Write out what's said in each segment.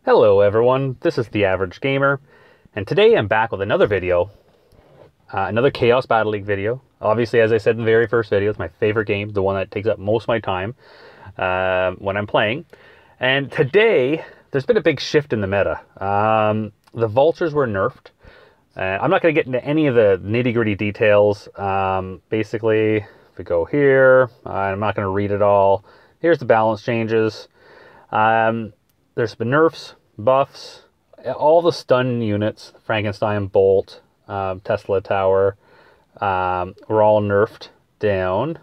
Hello everyone, this is The Average Gamer, and today I'm back with another video, another Chaos Battle League video. Obviously, as I said in the very first video, it's my favorite game, the one that takes up most of my time when I'm playing. And today, there's been a big shift in the meta. The vultures were nerfed. I'm not going to get into any of the nitty-gritty details. Basically, if we go here, I'm not going to read it all. Here's the balance changes. There's been nerfs, buffs, all the stun units, Frankenstein, Bolt, Tesla Tower, were all nerfed down.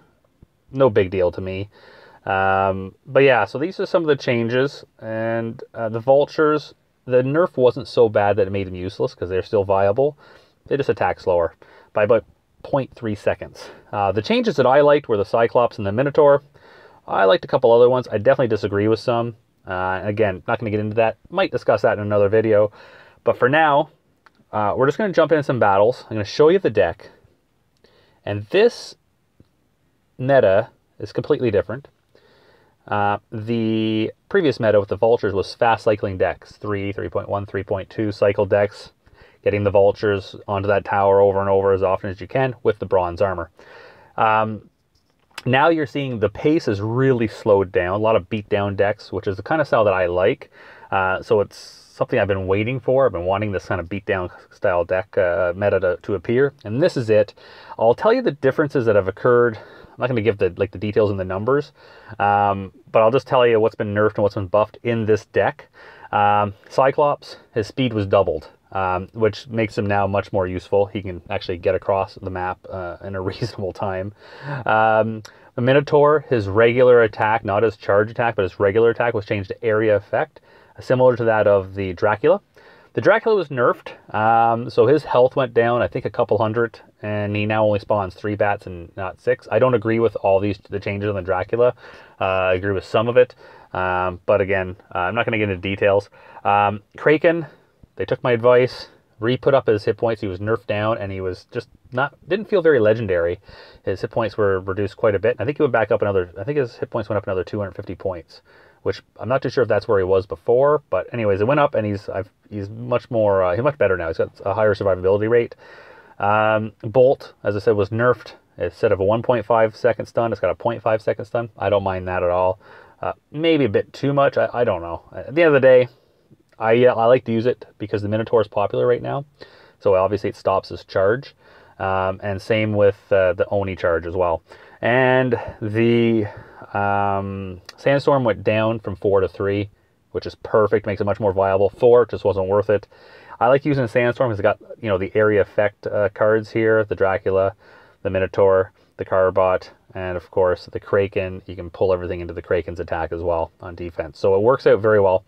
No big deal to me. But yeah, so these are some of the changes. And the vultures, the nerf wasn't so bad that it made them useless because they're still viable. They just attack slower by about 0.3 seconds. The changes that I liked were the Cyclops and the Minotaur. I liked a couple other ones. I definitely disagree with some. Again, not going to get into that. Might discuss that in another video. But for now, we're just going to jump into some battles. I'm going to show you the deck. And this meta is completely different. The previous meta with the vultures was fast cycling decks. 3.1, 3.2 cycle decks. Getting the vultures onto that tower over and over as often as you can with the bronze armor. Now you're seeing the pace is really slowed down. A lot of beatdown decks, which is the kind of style that I like. So it's something I've been waiting for. I've been wanting this kind of beatdown style deck meta to appear. And this is it. I'll tell you the differences that have occurred. I'm not going to give the details and the numbers. But I'll just tell you what's been nerfed and what's been buffed in this deck. Cyclops, his speed was doubled. Which makes him now much more useful. He can actually get across the map in a reasonable time. The Minotaur, his regular attack, not his charge attack, but his regular attack was changed to area effect, similar to that of the Dracula. The Dracula was nerfed, so his health went down, I think a couple hundred, and he now only spawns 3 bats and not 6. I don't agree with all the changes on the Dracula. I agree with some of it, but again, I'm not going to get into details. Kraken, they took my advice, re-put up his hit points. He was nerfed down, and he was just didn't feel very legendary. His hit points were reduced quite a bit. I think he went back up I think his hit points went up another 250 points, which I'm not too sure if that's where he was before. But anyways, it went up, and he's much more, he's much better now. He's got a higher survivability rate. Bolt, as I said, was nerfed. Instead of a 1.5 second stun, it's got a 0.5 second stun. I don't mind that at all. Maybe a bit too much. I don't know. At the end of the day, I like to use it because the Minotaur is popular right now. So obviously it stops his charge. And same with the Oni charge as well. And the Sandstorm went down from 4 to 3, which is perfect. Makes it much more viable. 4 just wasn't worth it. I like using the Sandstorm because it's got, the area effect cards here. The Dracula, the Minotaur, the Carbot, and of course the Kraken. You can pull everything into the Kraken's attack as well on defense. So it works out very well.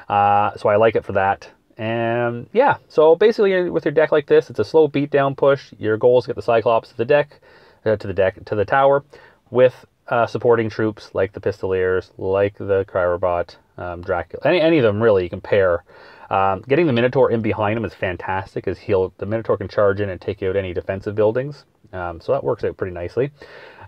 So I like it for that. And yeah, so basically with your deck like this, it's a slow beatdown push. Your goal is to get the Cyclops to the tower with supporting troops like the Pistoliers, like the Cryrobot, Dracula, any of them really you can pair. Getting the Minotaur in behind him is fantastic, as the Minotaur can charge in and take out any defensive buildings. So that works out pretty nicely.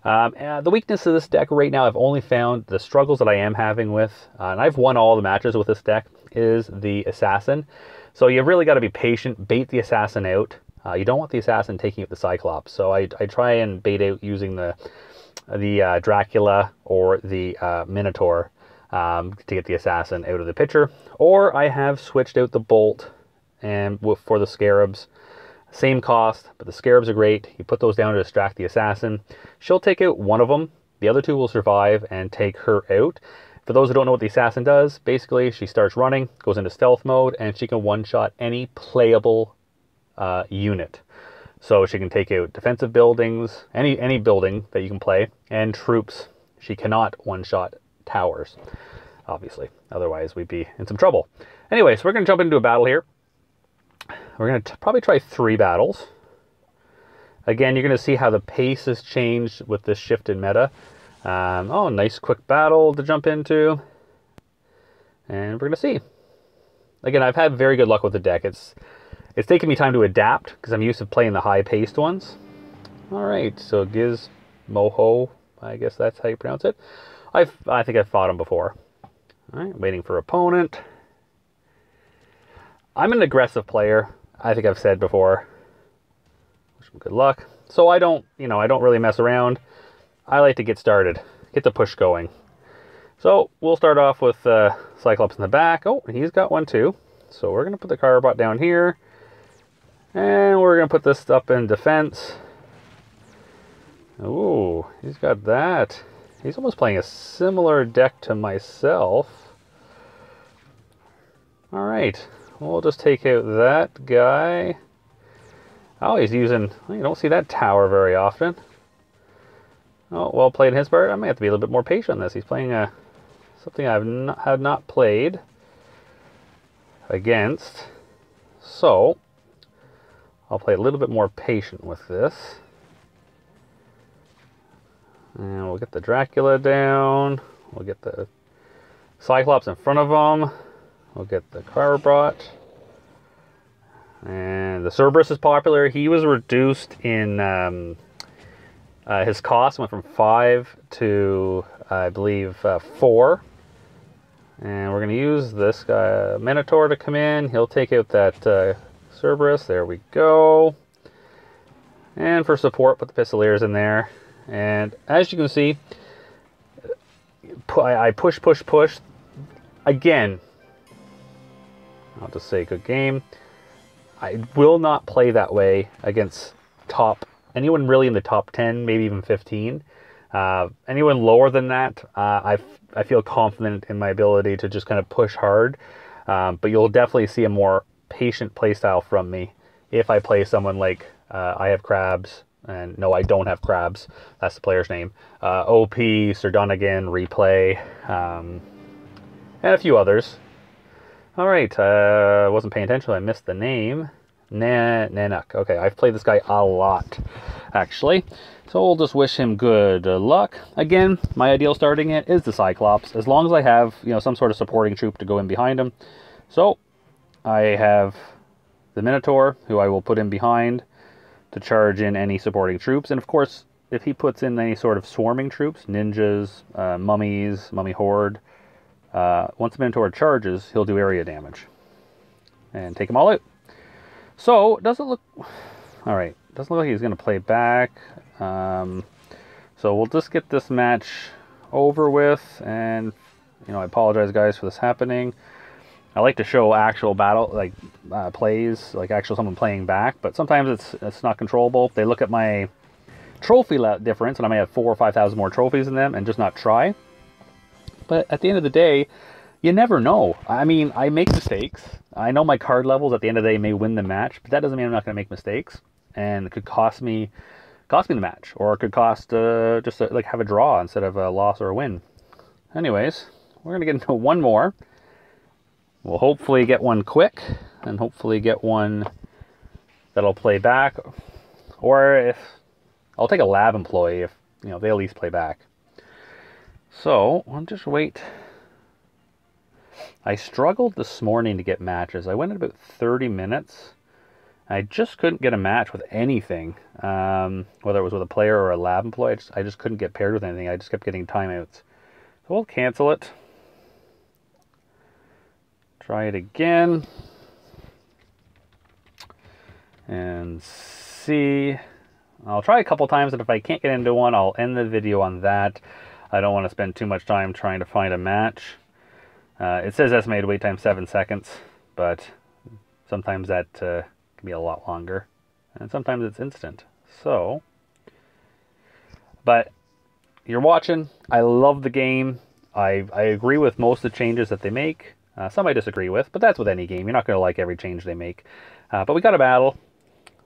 The weakness of this deck right now, I've only found the struggles that I am having with, and I've won all the matches with this deck, is the Assassin. So you really got to be patient, bait the Assassin out. You don't want the Assassin taking out the Cyclops. So I try and bait out using the Dracula or the Minotaur to get the Assassin out of the picture. Or I have switched out the Bolt and for the Scarabs. Same cost, but the Scarabs are great. You put those down to distract the Assassin. She'll take out one of them. The other 2 will survive and take her out. For those who don't know what the Assassin does, basically she starts running, goes into stealth mode, and she can one-shot any playable unit. So she can take out defensive buildings, any building that you can play, and troops. She cannot one-shot towers, obviously. Otherwise, we'd be in some trouble. Anyway, so we're going to jump into a battle here. We're going to probably try 3 battles. Again, you're going to see how the pace has changed with this shift in meta. Oh, nice quick battle to jump into. And we're going to see. Again, I've had very good luck with the deck. It's taken me time to adapt because I'm used to playing the high-paced ones. All right, so Gizmoho, I guess that's how you pronounce it. I think I've fought him before. All right, waiting for opponent. I'm an aggressive player. I think I've said before. Wish him good luck. So I don't, I don't really mess around. I like to get started, get the push going. So we'll start off with Cyclops in the back. Oh, he's got one too. So we're going to put the Carbot down here. And we're going to put this up in defense. Ooh, he's got that. He's almost playing a similar deck to myself. All right, we'll just take out that guy. Oh, he's using, you don't see that tower very often. Oh, well played on his part. I may have to be a little bit more patient on this. He's playing something I have not played against. So, I'll play a little bit more patient with this. And we'll get the Dracula down. We'll get the Cyclops in front of him. We'll get the Carbot. And the Cerberus is popular. He was reduced in his cost. Went from 5 to, I believe, 4. And we're going to use this guy, Minotaur, to come in. He'll take out that Cerberus. There we go. And for support, put the Pistoliers in there. And as you can see, I push. Again, I'll just say good game. I will not play that way against anyone really in the top 10, maybe even 15. Anyone lower than that, I feel confident in my ability to just kind of push hard. But you'll definitely see a more patient playstyle from me if I play someone like I have Crabs. And no, I don't have Crabs. That's the player's name. OP, Sir Donegan, Replay, and a few others. All right, wasn't paying attention. I missed the name. Nanak. Okay, I've played this guy a lot, actually. So we'll just wish him good luck. Again, my ideal starting it is the Cyclops, as long as I have some sort of supporting troop to go in behind him. So I have the Minotaur, who I will put in behind to charge in any supporting troops. And of course, if he puts in any sort of swarming troops, ninjas, mummies, mummy horde, once the Minotaur charges, he'll do area damage and take them all out. So, doesn't look... Alright, doesn't look like he's going to play back. So we'll just get this match over with. And, I apologize, guys, for this happening. I like to show actual battle, like plays, like actual someone playing back, but sometimes it's not controllable. They look at my trophy difference, and I may have 4,000 or 5,000 more trophies in them, and just not try. But at the end of the day, you never know. I mean, I make mistakes. I know my card levels at the end of the day may win the match, but that doesn't mean I'm not going to make mistakes, and it could cost me the match, or it could cost just like have a draw instead of a loss or a win. Anyways, we're gonna get into one more. We'll hopefully get one quick, and hopefully get one that'll play back. Or if I'll take a lab employee if they at least play back. So I'll just wait. I struggled this morning to get matches. I went at about 30 minutes. I just couldn't get a match with anything, whether it was with a player or a lab employee. I just couldn't get paired with anything. I just kept getting timeouts. So we'll cancel it. Try it again. And see. I'll try a couple times, and if I can't get into one, I'll end the video on that. I don't want to spend too much time trying to find a match. It says estimated wait time 7 seconds, but sometimes that can be a lot longer, and sometimes it's instant. So, but you're watching. I love the game. I agree with most of the changes that they make. Some I disagree with, but that's with any game. You're not going to like every change they make. But we got a battle.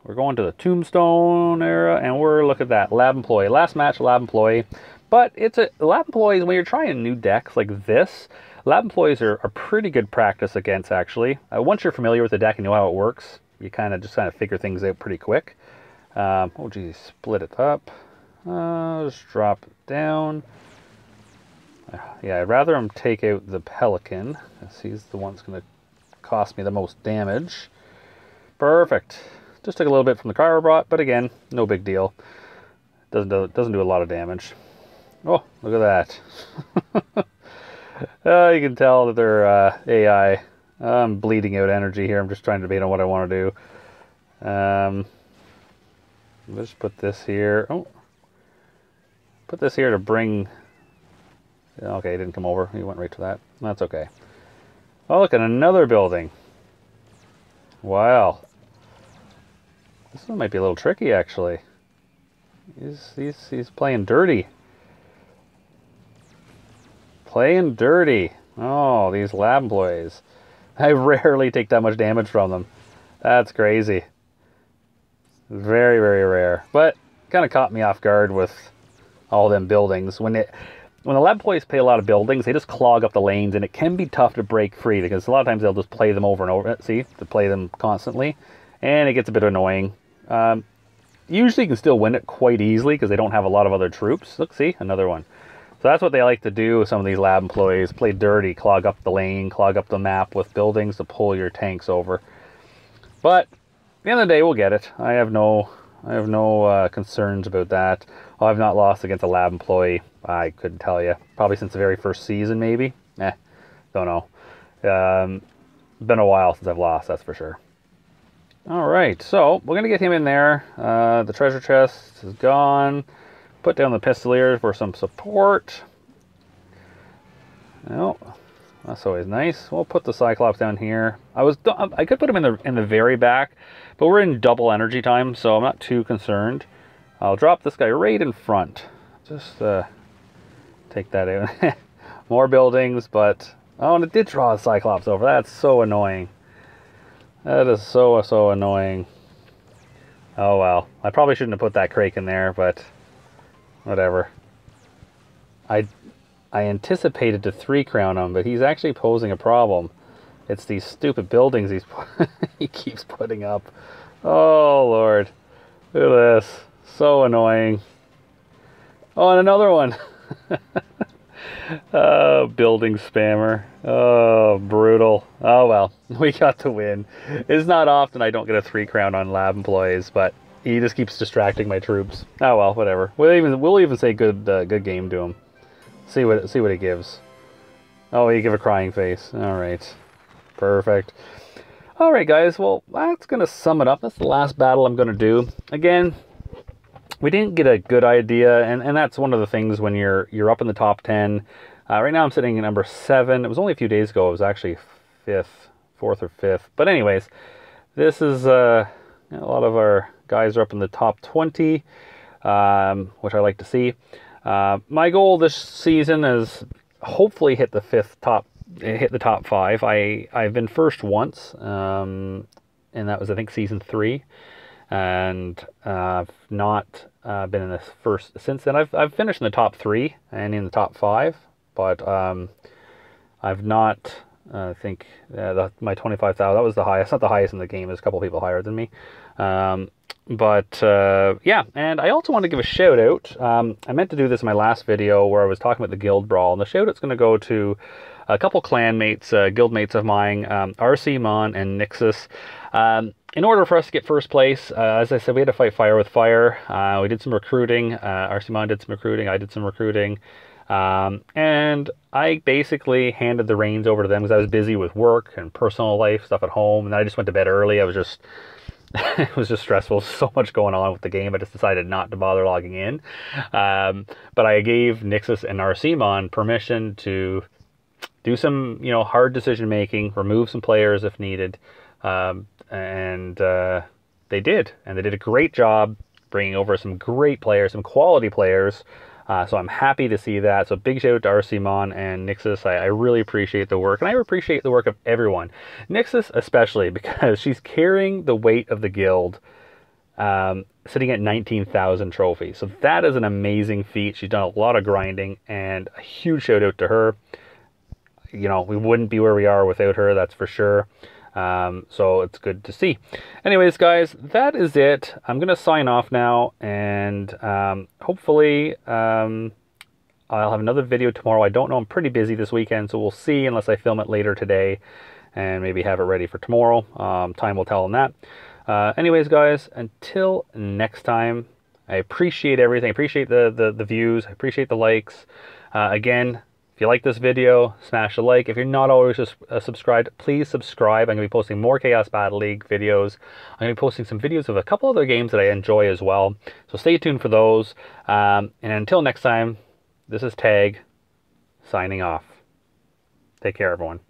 We're going to the Tombstone era, and we're looking at that lab employee. Last match, lab employee. But it's a lab employees, when you're trying new decks like this, lab employees are pretty good practice against, actually. Once you're familiar with the deck and know how it works, you just figure things out pretty quick. Oh geez, split it up. Just drop it down. Yeah, I'd rather him take out the Pelican, as he's the one that's going to cost me the most damage. Perfect. Just took a little bit from the Carbot, but again, no big deal. Doesn't do a lot of damage. Oh, look at that. You can tell that they're AI. I'm bleeding out energy here. I'm just trying to debate on what I want to do. Let's put this here. Oh, put this here to bring... Okay, he didn't come over. He went right to that. That's okay. Oh, look at another building. Wow. This one might be a little tricky, actually. He's playing dirty. Playing dirty. Oh, these lab employees. I rarely take that much damage from them. That's crazy. Very, very rare. But kind of caught me off guard with all them buildings. When the lab employees play a lot of buildings, they just clog up the lanes, and it can be tough to break free because a lot of times they'll just play them over and over. See, to play them constantly, and it gets a bit annoying. Usually you can still win it quite easily because they don't have a lot of other troops. Look, see, another one. So that's what they like to do with some of these lab employees. Play dirty, clog up the lane, clog up the map with buildings to pull your tanks over. But at the end of the day, we'll get it. I have no concerns about that. Oh, I've not lost against a lab employee. I couldn't tell you. Probably since the very first season, maybe. Don't know. Been a while since I've lost, that's for sure. All right, so we're going to get him in there. The treasure chest is gone. Put down the Pistoliers for some support. Oh, that's always nice. We'll put the Cyclops down here. I could put him in the very back, but we're in double energy time, so I'm not too concerned. I'll drop this guy right in front. Just take that out. More buildings, but oh, and it did draw a Cyclops over. That's so annoying. That is so annoying. Oh well, I probably shouldn't have put that Kraken there, but whatever. I anticipated to 3-crown him, but he's actually posing a problem. It's these stupid buildings he keeps putting up. Oh Lord, look at this. So annoying. Oh, and another one. Oh, building spammer. Oh, brutal. Oh well, we got the win. It's not often I don't get a 3-crown on lab employees, but he just keeps distracting my troops. Oh well, whatever. We'll even say good game to him. See what he gives. Oh, you give a crying face. All right, perfect. All right, guys. Well, that's gonna sum it up. That's the last battle I'm gonna do. Again, we didn't get a good idea, and that's one of the things when you're up in the top 10. Right now I'm sitting at number 7. It was only a few days ago. It was actually 4th or 5th. But anyways, this is a lot of our guys are up in the top 20, which I like to see. My goal this season is hopefully hit the top 5. I've been first once, and that was I think season 3, and I've not been in the first since then. I've finished in the top 3 and in the top 5, but I've not. I think my 25,000, that was the highest. Not the highest in the game. There's a couple of people higher than me. Yeah, and I also want to give a shout out. I meant to do this in my last video where I was talking about the guild brawl, and the shout out's going to go to a couple clan mates, guild mates of mine, RC Mon and Nixus. In order for us to get first place, as I said, we had to fight fire with fire. We did some recruiting. RC Mon did some recruiting. I did some recruiting. And I basically handed the reins over to them because I was busy with work and personal life stuff at home, and I just went to bed early. I was just it was just stressful. So much going on with the game. I just decided not to bother logging in. But I gave Nixus and RCMon permission to do some, hard decision making, remove some players if needed, and they did, and they did a great job bringing over some great players, some quality players. So I'm happy to see that. So big shout out to RCMon and Nixus. I really appreciate the work, and I appreciate the work of everyone. Nixus especially, because she's carrying the weight of the guild, sitting at 19,000 trophies. So that is an amazing feat. She's done a lot of grinding, and a huge shout out to her. We wouldn't be where we are without her, that's for sure. So it's good to see. Anyways, guys, that is it. I'm going to sign off now, and hopefully I'll have another video tomorrow. I don't know. I'm pretty busy this weekend, so we'll see unless I film it later today and maybe have it ready for tomorrow. Time will tell on that. Anyways, guys, until next time, I appreciate everything. I appreciate the views. I appreciate the likes. Again, If you like this video, smash a like. If you're not always subscribed, please subscribe. I'm going to be posting more Chaos Battle League videos. I'm going to be posting some videos of a couple other games that I enjoy as well. So stay tuned for those. And until next time, this is Tag, signing off. Take care, everyone.